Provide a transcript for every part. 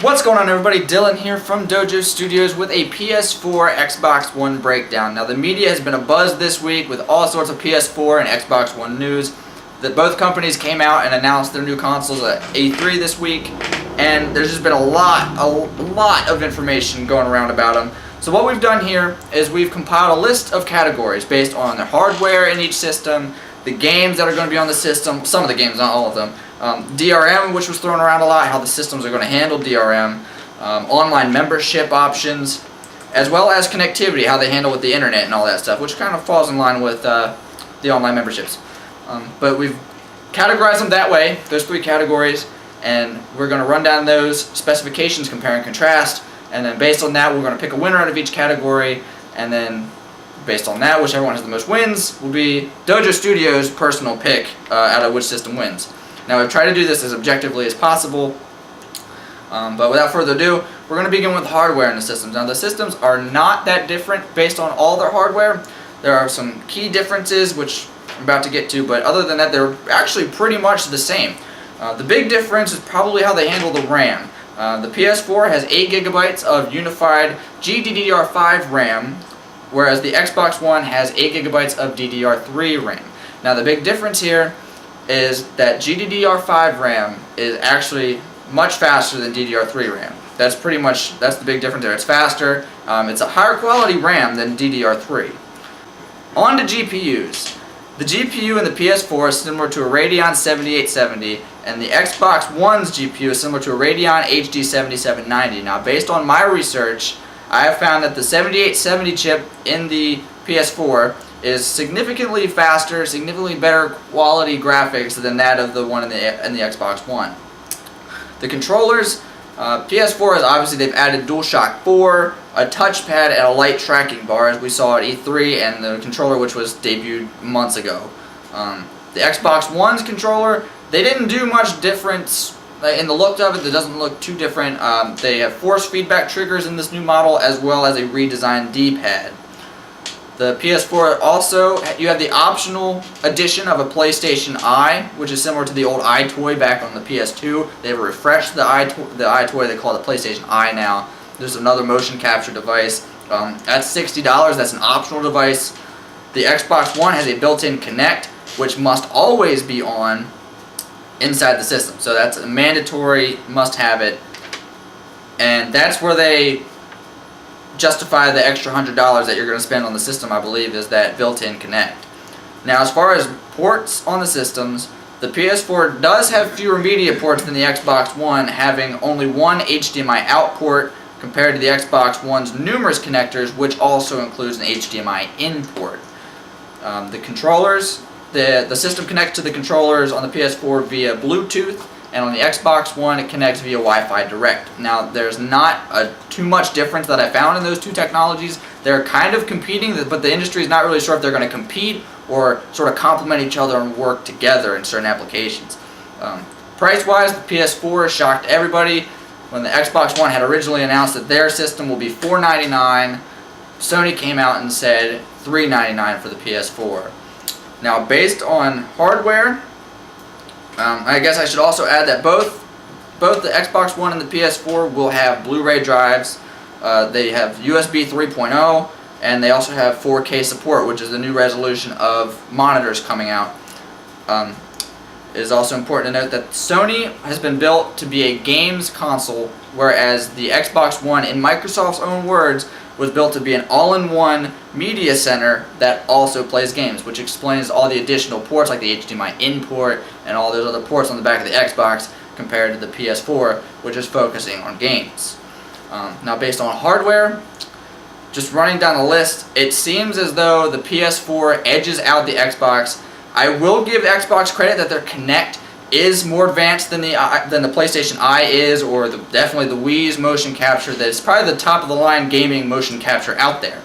What's going on, everybody? Dylan here from Dojo Studios with a PS4 Xbox One breakdown. Now, the media has been abuzz this week with all sorts of PS4 and Xbox One news. That both companies came out and announced their new consoles at E3 this week, and there's just been a lot of information going around about them. So what we've done here is we've compiled a list of categories based on the hardware in each system, the games that are going to be on the system, some of the games, not all of them, DRM, which was thrown around a lot, how the systems are going to handle DRM, online membership options, as well as connectivity, how they handle with the internet and all that stuff, which kind of falls in line with the online memberships. But we've categorized them that way, those three categories, and we're going to run down those specifications, compare and contrast, and then based on that we're going to pick a winner out of each category, and then based on that, whichever one has the most wins will be Dojo Studios' personal pick out of which system wins. Now, we've tried to do this as objectively as possible, but without further ado, we're going to begin with hardware in the systems. Now, the systems are not that different based on all their hardware. There are some key differences, which I'm about to get to, but other than that, they're actually pretty much the same. The big difference is probably how they handle the RAM. The PS4 has 8 GB of unified GDDR5 RAM, whereas the Xbox One has 8 GB of DDR3 RAM. Now, the big difference here is that GDDR5 RAM is actually much faster than DDR3 RAM. That's the big difference there. It's faster. It's a higher quality RAM than DDR3. On to GPUs. The GPU in the PS4 is similar to a Radeon 7870, and the Xbox One's GPU is similar to a Radeon HD 7790. Now, based on my research, I have found that the 7870 chip in the PS4 is significantly faster, significantly better quality graphics than that of the one in the Xbox One. The controllers, PS4 is obviously, they've added DualShock 4, a touchpad, and a light tracking bar, as we saw at E3, and the controller, which was debuted months ago. The Xbox One's controller, they didn't do much difference in the look of it. It doesn't look too different. They have force feedback triggers in this new model, as well as a redesigned D-pad. The PS4 also, you have the optional addition of a PlayStation Eye, which is similar to the old iToy back on the PS2. They've refreshed the iToy, they call it the PlayStation Eye now. There's another motion capture device. That's $60, that's an optional device. The Xbox One has a built-in Kinect, which must always be on inside the system. So that's a mandatory, must have it. And that's where they justify the extra $100 that you're going to spend on the system, I believe, is that built-in Kinect. Now, as far as ports on the systems, the PS4 does have fewer media ports than the Xbox One, having only one HDMI out port compared to the Xbox One's numerous connectors, which also includes an HDMI in port. The controllers, the system connects to the controllers on the PS4 via Bluetooth, and on the Xbox One it connects via Wi-Fi Direct. Now, there's not too much difference that I found in those two technologies. They're kind of competing, but the industry is not really sure if they're going to compete or sort of complement each other and work together in certain applications. Price-wise, the PS4 shocked everybody. When the Xbox One had originally announced that their system will be $499, Sony came out and said $399 for the PS4. Now, based on hardware, I guess I should also add that both the Xbox One and the PS4 will have Blu-ray drives. They have USB 3.0, and they also have 4K support, which is the new resolution of monitors coming out. It is also important to note that Sony has been built to be a games console, whereas the Xbox One, in Microsoft's own words, was built to be an all-in-one media center that also plays games, which explains all the additional ports like the HDMI in port and all those other ports on the back of the Xbox compared to the PS4, which is focusing on games. Now, based on hardware, just running down the list, it seems as though the PS4 edges out the Xbox. I will give Xbox credit that their Kinect is more advanced than the PlayStation Eye is, or definitely the Wii's motion capture. That's probably the top of the line gaming motion capture out there.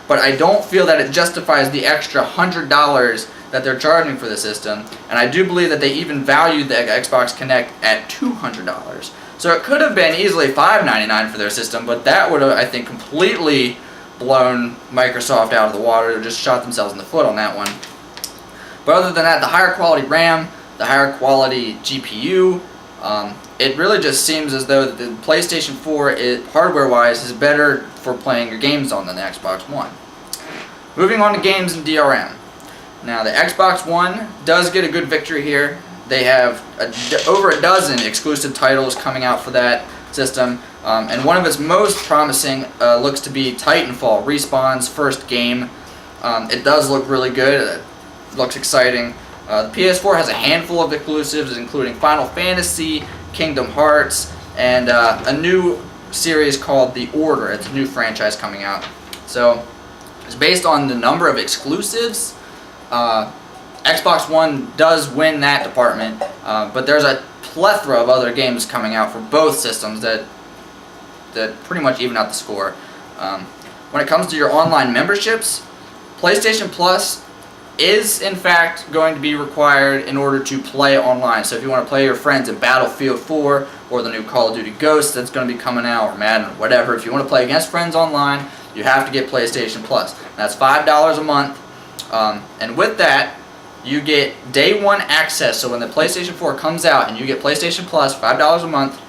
But I don't feel that it justifies the extra $100 that they're charging for the system, and I do believe that they even valued the Xbox Kinect at $200. So it could have been easily $599 for their system, but that would have, I think, completely blown Microsoft out of the water, or just shot themselves in the foot on that one. But other than that, the higher quality RAM, the higher quality GPU, It really just seems as though the PlayStation 4, hardware-wise, is better for playing your games on than the Xbox One. Moving on to games and DRM. Now, the Xbox One does get a good victory here. They have over a dozen exclusive titles coming out for that system, and one of its most promising looks to be Titanfall, Respawn's first game. It does look really good. It looks exciting. The PS4 has a handful of exclusives, including Final Fantasy, Kingdom Hearts, and a new series called The Order. It's a new franchise coming out. So, it's based on the number of exclusives. Xbox One does win that department, but there's a plethora of other games coming out for both systems that pretty much even out the score. When it comes to your online memberships, PlayStation Plus is in fact going to be required in order to play online. So if you want to play your friends in Battlefield 4 or the new Call of Duty Ghosts that's going to be coming out, or Madden, or whatever, if you want to play against friends online, you have to get PlayStation Plus. That's $5 a month, and with that, you get day one access. So when the PlayStation 4 comes out and you get PlayStation Plus, $5 a month,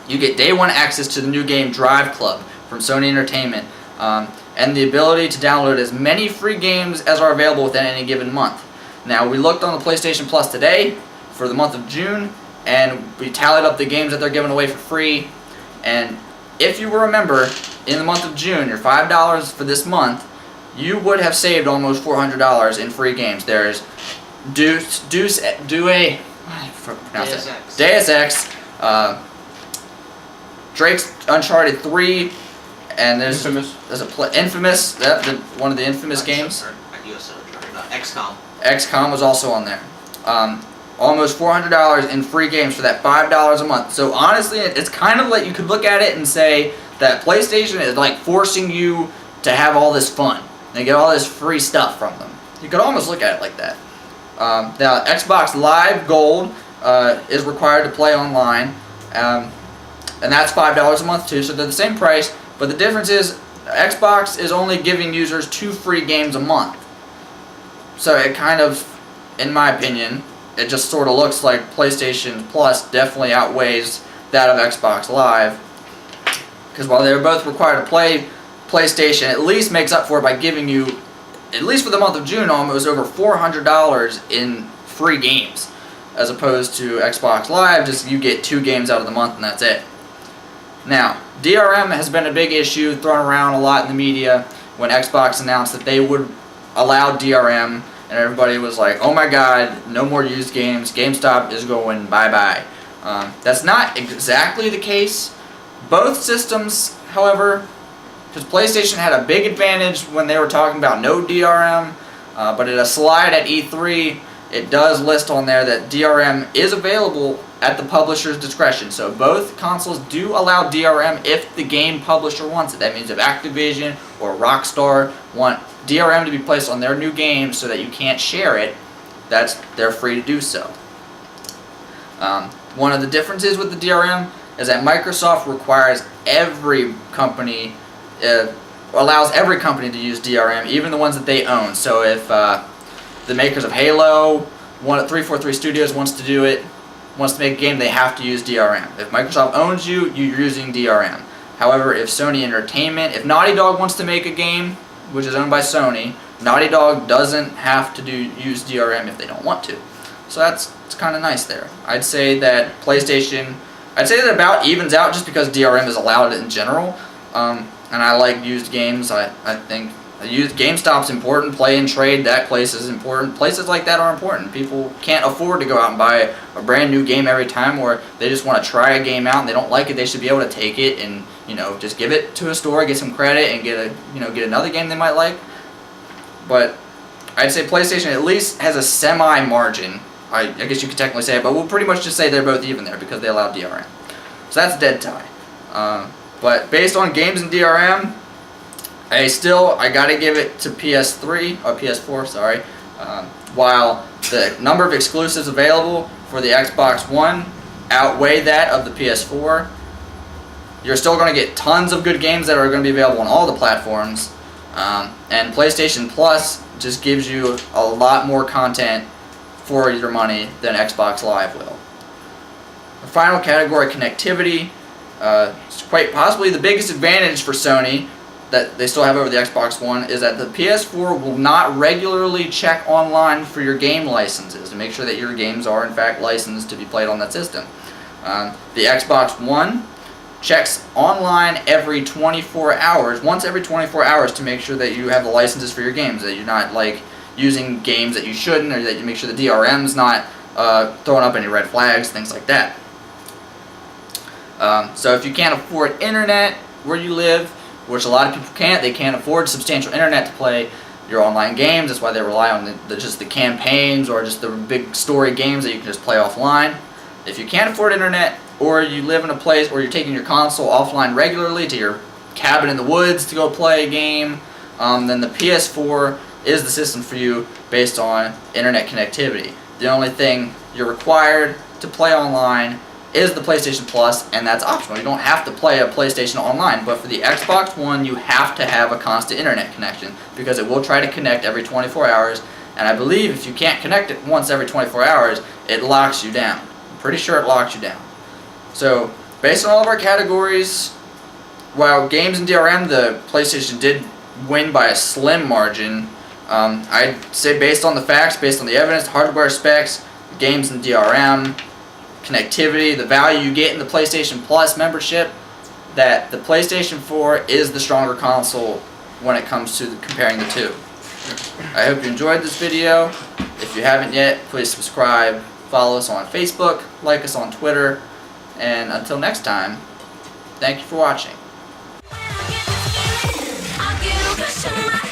you get day one access to the new game Drive Club from Sony Entertainment, and the ability to download as many free games as are available within any given month. Now, we looked on the PlayStation Plus today for the month of June, and we tallied up the games that they're giving away for free, and if you will remember, in the month of June, your $5 for this month, you would have saved almost $400 in free games. There's Deus Ex, Drake's Uncharted 3, and there's Infamous, one of the Infamous games. XCOM was also on there. Almost $400 in free games for that $5 a month. So honestly, it's kind of like you could look at it and say that PlayStation is like forcing you to have all this fun. They get all this free stuff from them. You could almost look at it like that. Now, Xbox Live Gold is required to play online, and that's $5 a month too, so they're the same price, but the difference is Xbox is only giving users 2 free games a month. So it kind of, in my opinion, it just sort of looks like PlayStation Plus definitely outweighs that of Xbox Live, because while they're both required to play, PlayStation at least makes up for it by giving you, at least for the month of June, almost over $400 in free games, as opposed to Xbox Live, just you get 2 games out of the month and that's it. Now, DRM has been a big issue thrown around a lot in the media when Xbox announced that they would allow DRM, and everybody was like, oh my god, no more used games, GameStop is going bye-bye. That's not exactly the case. Both systems, however, because PlayStation had a big advantage when they were talking about no DRM, but at a slide at E3, it does list on there that DRM is available at the publisher's discretion. So both consoles do allow DRM if the game publisher wants it. That means if Activision or Rockstar want DRM to be placed on their new game so that you can't share it, they're free to do so. One of the differences with the DRM is that Microsoft requires every company, allows every company to use DRM, even the ones that they own. So if the makers of Halo, 343 Studios wants to do it, wants to make a game, they have to use DRM. If Microsoft owns you, you're using DRM. However, if Sony Entertainment, if Naughty Dog wants to make a game, which is owned by Sony, Naughty Dog doesn't have to use DRM if they don't want to. So it's kind of nice there. I'd say that PlayStation, it about evens out just because DRM is allowed in general. And I like used games. I think GameStop's important. Play and Trade, that place is important. Places like that are important. People can't afford to go out and buy a brand new game every time, or they just want to try a game out and they don't like it. They should be able to take it and just give it to a store, get some credit, and get another game they might like. But I'd say PlayStation at least has a semi-margin. I guess you could technically say it, but we'll pretty much just say they're both even there because they allow DRM. So that's a dead tie. But based on games and DRM, I gotta give it to PS3 or PS4. Sorry. While the number of exclusives available for the Xbox One outweigh that of the PS4, you're still going to get tons of good games that are going to be available on all the platforms. And PlayStation Plus just gives you a lot more content for your money than Xbox Live will. Final category, connectivity. It's quite possibly the biggest advantage for Sony that they still have over the Xbox One is that the PS4 will not regularly check online for your game licenses to make sure that your games are in fact licensed to be played on that system. The Xbox One checks online every 24 hours, once every 24 hours, to make sure that you have the licenses for your games, that you're not like using games that you shouldn't, or that you make sure the DRM's not throwing up any red flags, things like that. So if you can't afford internet where you live, which a lot of people can't, they can't afford substantial internet to play your online games. That's why they rely on just the campaigns or just the big story games that you can just play offline. If you can't afford internet, or you live in a place where you're taking your console offline regularly to your cabin in the woods to go play a game, then the PS4 is the system for you based on internet connectivity. The only thing you're required to play online is the PlayStation Plus, and that's optional. You don't have to play a PlayStation online, but for the Xbox One, you have to have a constant internet connection because it will try to connect every 24 hours, and I believe if you can't connect it once every 24 hours, it locks you down. I'm pretty sure it locks you down. So, based on all of our categories, while games and DRM, the PlayStation did win by a slim margin. I'd say based on the facts, based on the evidence, hardware specs, games and DRM, connectivity, the value you get in the PlayStation Plus membership, that the PlayStation 4 is the stronger console when it comes to comparing the two. I hope you enjoyed this video. If you haven't yet, please subscribe, follow us on Facebook, like us on Twitter, and until next time, thank you for watching. I'll get a question mark.